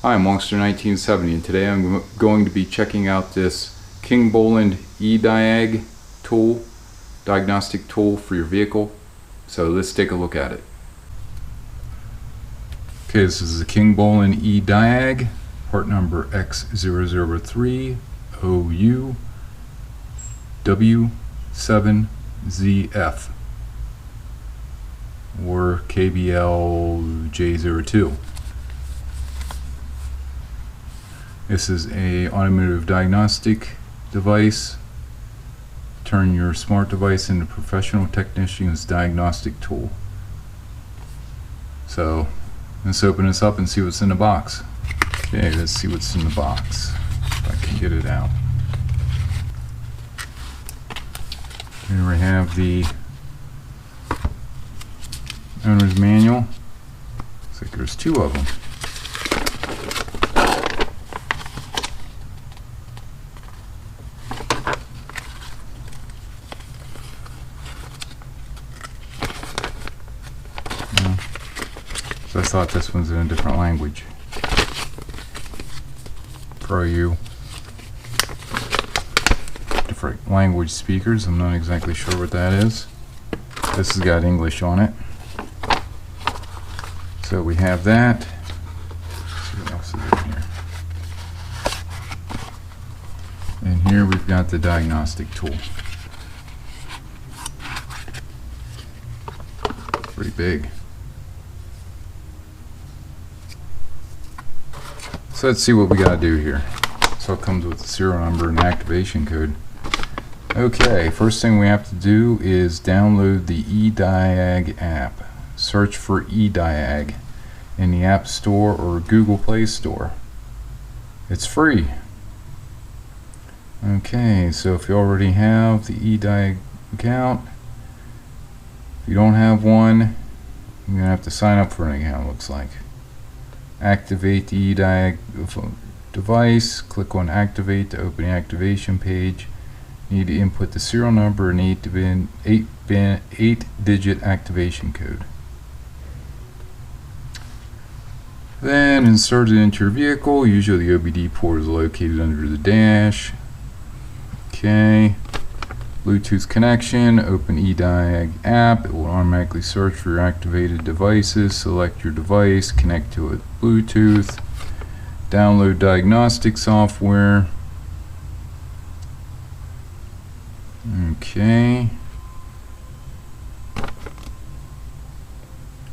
Hi, I'm Monster1970, and today I'm going to be checking out this KINGBOLEN Ediag tool, diagnostic tool for your vehicle. So let's take a look at it. Okay, this is the KINGBOLEN Ediag, part number X003OUW7ZF or KBLJ02. This is a automotive diagnostic device. Turn your smart device into professional technician's diagnostic tool. So let's open this up and see what's in the box. Okay, let's see what's in the box. If I can get it out. Here we have the owner's manual. Looks like there's two of them. So I thought this one's in a different language. For you different language speakers, I'm not exactly sure what that is. This has got English on it. So we have that. Let's see what else is in here. And here we've got the diagnostic tool. Pretty big. So let's see what we gotta do here. So it comes with the serial number and activation code. Okay, first thing we have to do is download the Ediag app. Search for Ediag in the App Store or Google Play Store. It's free. Okay, so if you already have the Ediag account, if you don't have one, you're gonna have to sign up for an account, it looks like. Activate the Ediag device. Click on Activate to open the activation page. You need to input the serial number and 8-digit activation code. Then insert it into your vehicle. Usually the OBD port is located under the dash. Okay. Bluetooth connection. Open Ediag app. It will automatically search for your activated devices. Select your device. Connect to it with Bluetooth. Download diagnostic software. Okay.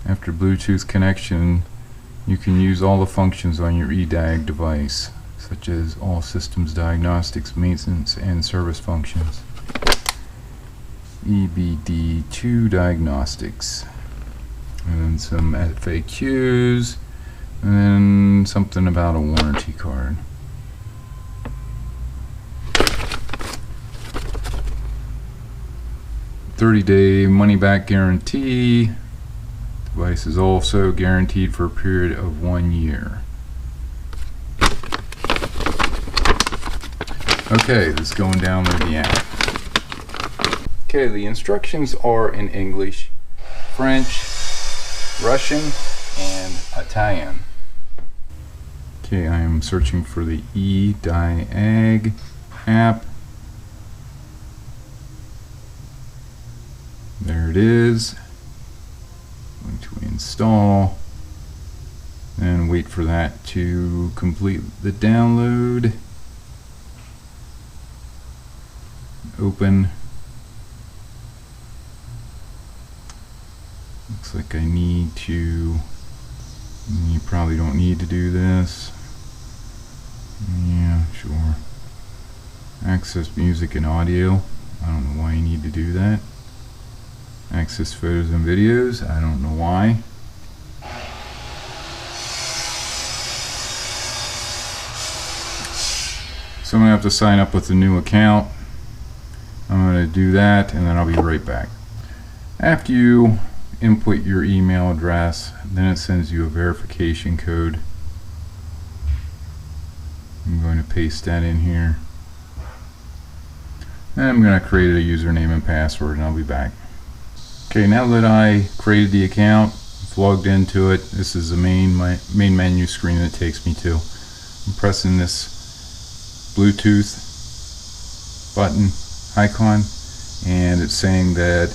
After Bluetooth connection, you can use all the functions on your Ediag device, such as all systems diagnostics, maintenance, and service functions. EBD2 diagnostics, and then some FAQs, and then something about a warranty card. $30-day money-back guarantee. Device is also guaranteed for a period of 1 year. Okay, let's go and download the app. Okay, the instructions are in English, French, Russian, and Italian. Okay, I am searching for the Ediag app. There it is. Going to install and wait for that to complete the download. Open. Looks like I need to, you probably don't need to do this. Yeah, sure. Access music and audio. I don't know why you need to do that. Access photos and videos. I don't know why. So I'm going to have to sign up with a new account. I'm going to do that and then I'll be right back. After you input your email address, then it sends you a verification code. I'm going to paste that in here. And I'm going to create a username and password and I'll be back. Okay, now that I created the account, I've logged into it. This is the main menu screen that it takes me to. I'm pressing this Bluetooth button icon, and it's saying that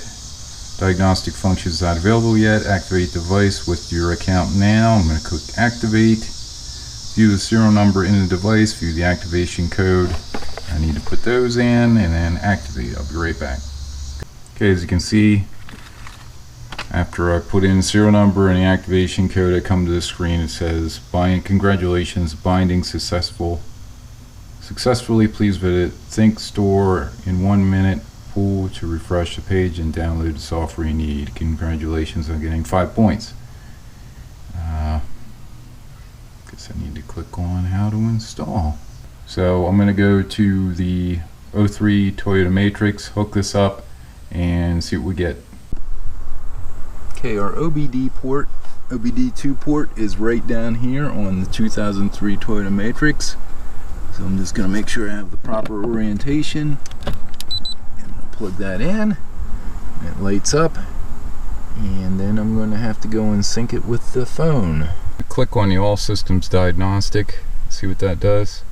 diagnostic function is not available yet. Activate device with your account now. I'm going to click activate. View the serial number in the device. View the activation code. I need to put those in and then activate. I'll be right back. Okay, as you can see, after I put in the serial number and the activation code, I come to the screen. It says, congratulations, binding successfully. Please visit Think Store in 1 minute. Pull to refresh the page and download the software you need. Congratulations on getting 5 points. Guess I need to click on how to install. So I'm going to go to the 03 Toyota Matrix, hook this up, and see what we get. Okay, our OBD2 port is right down here on the 2003 Toyota Matrix. So I'm just going to make sure I have the proper orientation, and I'll plug that in. It lights up, and then I'm going to have to go and sync it with the phone. Click on the All Systems Diagnostic, see what that does.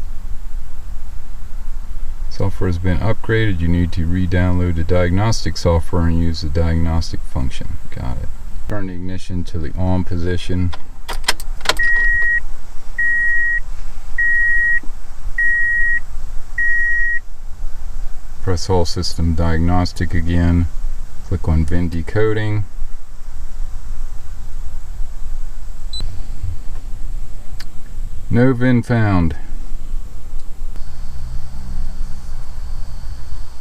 Software has been upgraded. You need to re-download the diagnostic software and use the diagnostic function. Got it. Turn the ignition to the on position. Press All System Diagnostic again. Click on VIN decoding. No VIN found.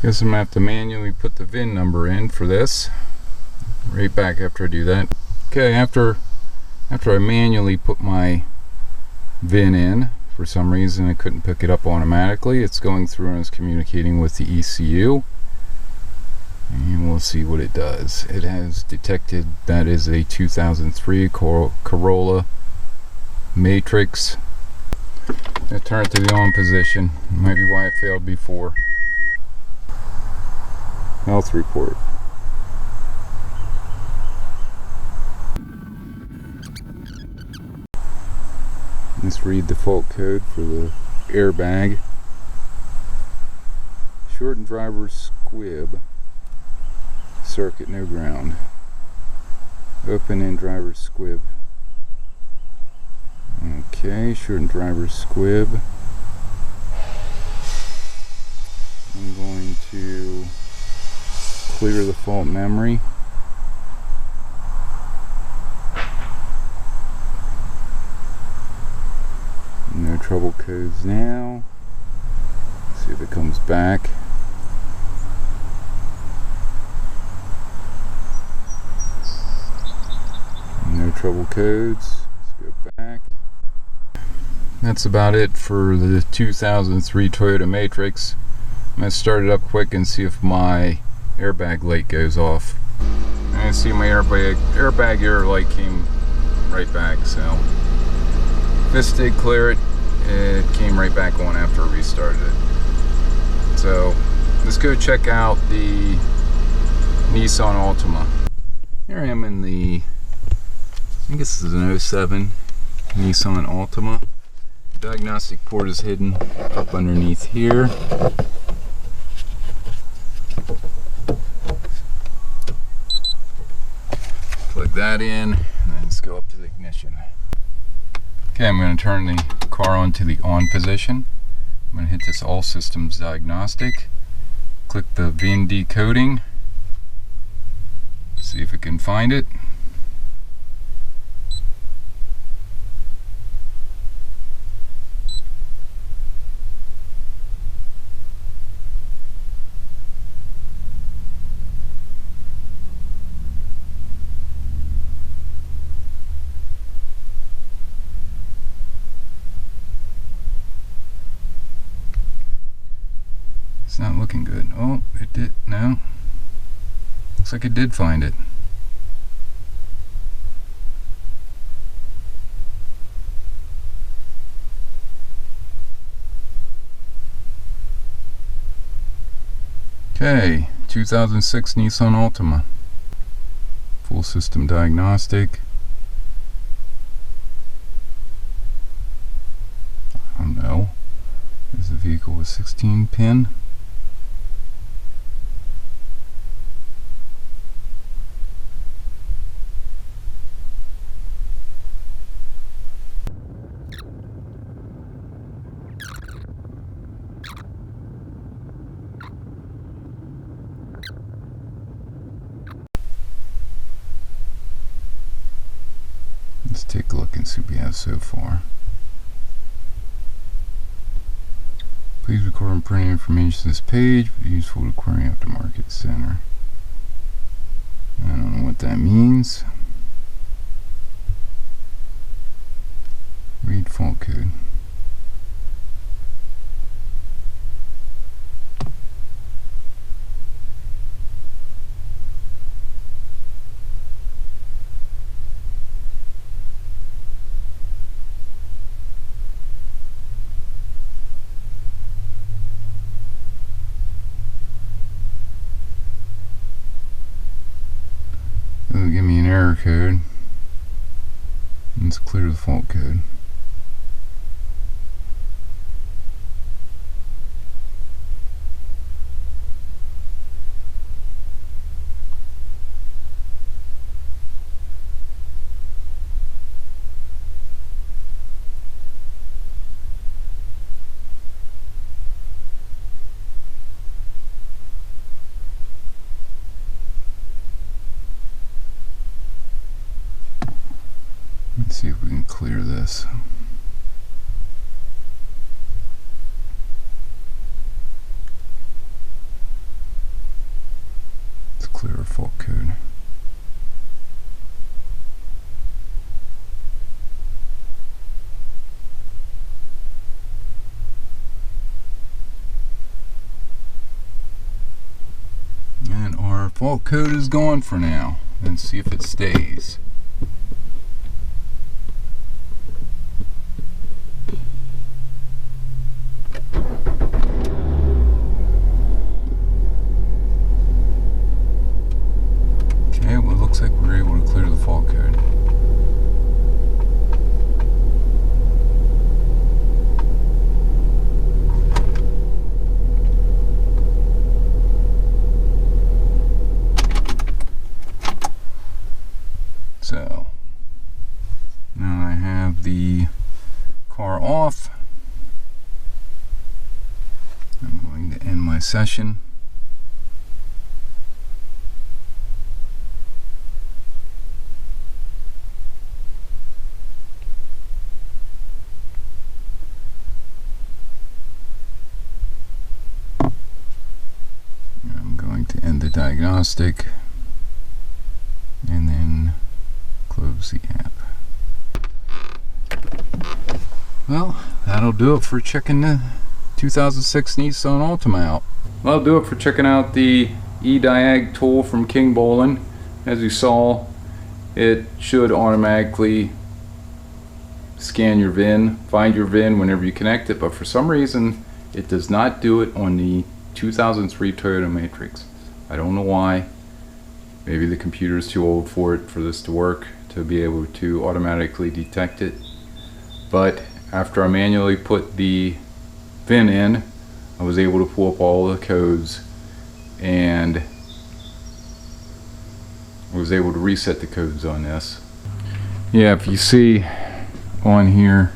Guess I'm going to have to manually put the VIN number in for this. Right back after I do that. Okay, after I manually put my VIN in, for some reason I couldn't pick it up automatically. It's going through and it's communicating with the ECU. And we'll see what it does. It has detected that is a 2003 Corolla Matrix. I turn it to the on position. Might be why it failed before. Health report. Let's read the fault code for the airbag. Shortened driver squib. Circuit, no ground. Open in driver squib. Okay, shortened driver squib. I'm going to clear the fault memory. No trouble codes now. See if it comes back. No trouble codes. Let's go back. That's about it for the 2003 Toyota Matrix. I'm going to start it up quick and see if my airbag light goes off. I see my airbag air light came right back, so this did clear it. It came right back on after I restarted it. So let's go check out the Nissan Altima. Here I am in the, I guess this is an 07 Nissan Altima. The diagnostic port is hidden up underneath here. Plug that in, and then let's go up to the ignition. Okay, I'm going to turn the car on to the on position. I'm going to hit this All Systems Diagnostic. Click the VIN decoding. See if it can find it. It's not looking good. Oh, it did. No. Looks like it did find it. Okay, 2006 Nissan Altima. Full system diagnostic. 16 pin. Let's take a look and see what we have so far. Please record and print information to this page, but useful to query aftermarket center. I don't know what that means. Read fault code. It'll give me an error code. Let's clear the fault code. Let's see if we can clear this. Let's clear our fault code. And our fault code is gone for now. Let's see if it stays. Looks like we're able to clear the fault code. So now I have the car off. I'm going to end my session. To end the diagnostic and then close the app. Well, that'll do it for checking the 2006 Nissan Altima out. That'll do it for checking out the Ediag tool from KINGBOLEN. As you saw, it should automatically scan your VIN, find your VIN whenever you connect it, but for some reason it does not do it on the 2003 Toyota Matrix. I don't know why. Maybe the computer is too old for this to work, to be able to automatically detect it. But after I manually put the VIN in, I was able to pull up all the codes and I was able to reset the codes on this. Yeah, if you see on here,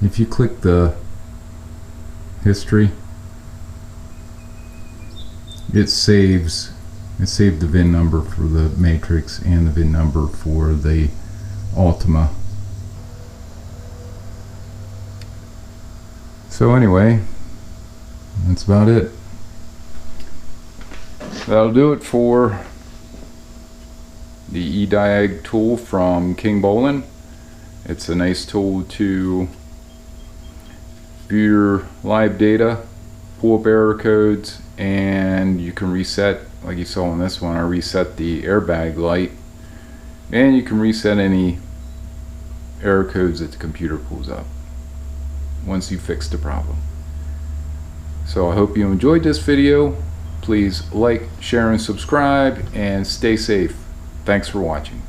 if you click the history, it saved the VIN number for the Matrix and the VIN number for the Altima. So anyway, that's about it. That'll do it for the Ediag tool from KINGBOLEN. It's a nice tool to view your live data, pull up error codes, and you can reset, like you saw on this one, I reset the airbag light, and you can reset any error codes that the computer pulls up once you fix the problem. So I hope you enjoyed this video. Please like, share, and subscribe, and stay safe. Thanks for watching.